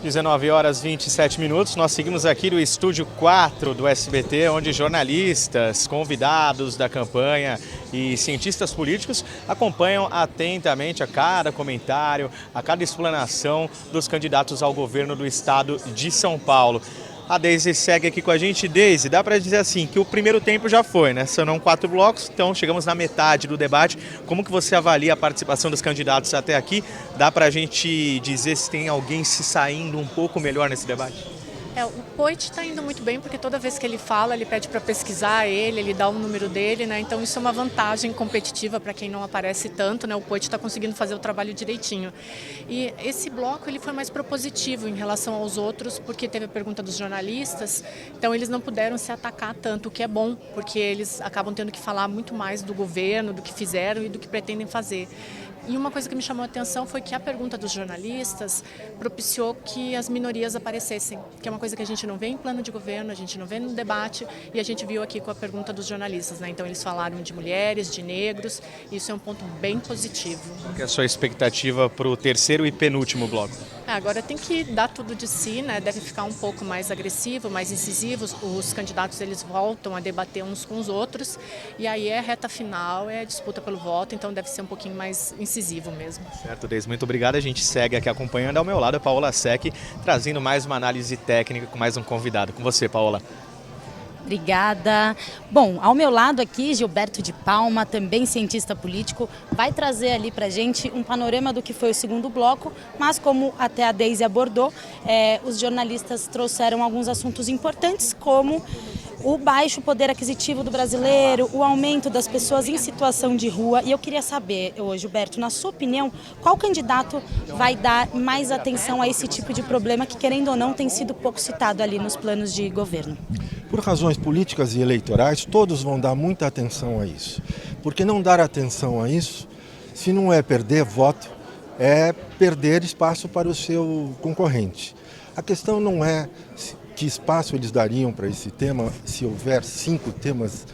19 horas 27 minutos, nós seguimos aqui do Estúdio 4 do SBT, onde jornalistas, convidados da campanha e cientistas políticos acompanham atentamente a cada comentário, a cada explanação dos candidatos ao governo do estado de São Paulo. A Deise segue aqui com a gente. Deise, dá para dizer assim que o primeiro tempo já foi, né? São 4 blocos, então chegamos na metade do debate. Como que você avalia a participação dos candidatos até aqui? Dá para a gente dizer se tem alguém se saindo um pouco melhor nesse debate? O Poit está indo muito bem porque toda vez que ele fala, ele pede para pesquisar ele dá o número dele, né? Então isso é uma vantagem competitiva para quem não aparece tanto, né? O Poit está conseguindo fazer o trabalho direitinho. E esse bloco ele foi mais propositivo em relação aos outros, porque teve a pergunta dos jornalistas, então eles não puderam se atacar tanto, o que é bom, porque eles acabam tendo que falar muito mais do governo, do que fizeram e do que pretendem fazer. E uma coisa que me chamou a atenção foi que a pergunta dos jornalistas propiciou que as minorias aparecessem, que é uma coisa que a gente não vê em plano de governo, a gente não vê no debate, e a gente viu aqui com a pergunta dos jornalistas, né? Então eles falaram de mulheres, de negros, e isso é um ponto bem positivo. Qual que é a sua expectativa para o terceiro e penúltimo bloco? Agora tem que dar tudo de si, né? Deve ficar um pouco mais agressivo, mais incisivo. Os candidatos eles voltam a debater uns com os outros e aí é reta final, é disputa pelo voto, então deve ser um pouquinho mais incisivo mesmo. Certo, Deise, muito obrigado. A gente segue aqui acompanhando. Ao meu lado a Paola Sec, trazendo mais uma análise técnica com mais um convidado. Com você, Paola. Obrigada. Bom, ao meu lado aqui, Gilberto de Palma, também cientista político, vai trazer ali pra gente um panorama do que foi o segundo bloco, mas como até a Deise abordou, os jornalistas trouxeram alguns assuntos importantes, como o baixo poder aquisitivo do brasileiro, o aumento das pessoas em situação de rua. E eu queria saber, Gilberto, na sua opinião, qual candidato vai dar mais atenção a esse tipo de problema que, querendo ou não, tem sido pouco citado ali nos planos de governo? Por razões políticas e eleitorais, todos vão dar muita atenção a isso. Porque não dar atenção a isso, se não é perder voto, é perder espaço para o seu concorrente. A questão não é que espaço eles dariam para esse tema, se houver 5 temas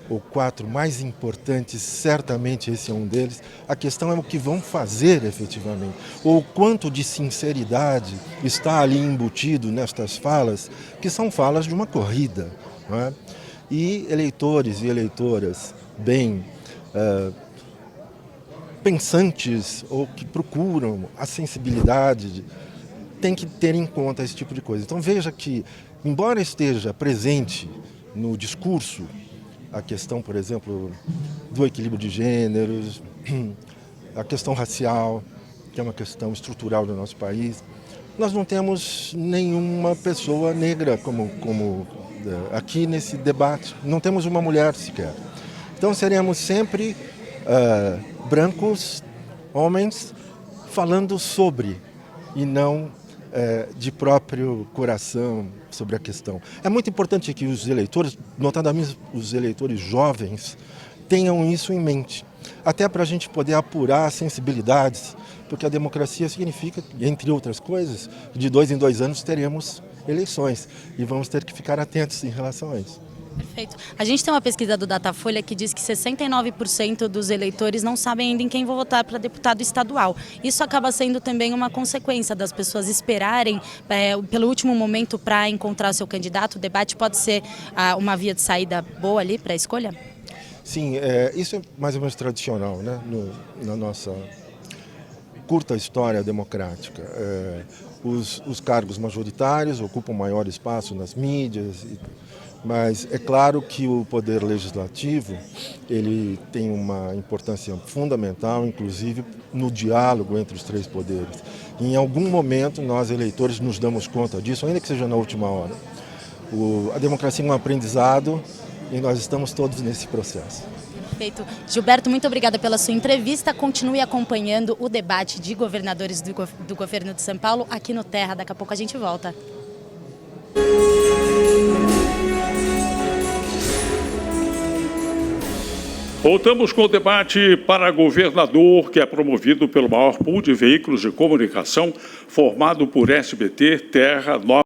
ou 4 mais importantes, certamente esse é um deles. A questão é o que vão fazer efetivamente, ou quanto de sinceridade está ali embutido nestas falas, que são falas de uma corrida, não é? E eleitores e eleitoras bem pensantes ou que procuram a sensibilidade tem que ter em conta esse tipo de coisa. Então veja que, embora esteja presente no discurso a questão, por exemplo, do equilíbrio de gêneros, a questão racial, que é uma questão estrutural do nosso país, nós não temos nenhuma pessoa negra como aqui nesse debate, não temos uma mulher sequer. Então seremos sempre brancos, homens, falando sobre e não de próprio coração sobre a questão. É muito importante que os eleitores, notadamente os eleitores jovens, tenham isso em mente, até para a gente poder apurar as sensibilidades, porque a democracia significa, entre outras coisas, de 2 em 2 anos teremos eleições e vamos ter que ficar atentos em relação a isso. Perfeito. A gente tem uma pesquisa do Datafolha que diz que 69% dos eleitores não sabem ainda em quem vão votar para deputado estadual. Isso acaba sendo também uma consequência das pessoas esperarem pelo último momento para encontrar seu candidato. O debate pode ser uma via de saída boa ali para a escolha? Sim, isso é mais ou menos tradicional, né? Na nossa curta história democrática. Os cargos majoritários ocupam maior espaço nas mídias, mas é claro que o poder legislativo ele tem uma importância fundamental, inclusive no diálogo entre os 3 poderes. E em algum momento nós eleitores nos damos conta disso, ainda que seja na última hora. A democracia é um aprendizado e nós estamos todos nesse processo. Perfeito. Gilberto, muito obrigada pela sua entrevista. Continue acompanhando o debate de governadores do governo de São Paulo aqui no Terra. Daqui a pouco a gente volta. Voltamos com o debate para governador, que é promovido pelo maior pool de veículos de comunicação formado por SBT, Terra, Nova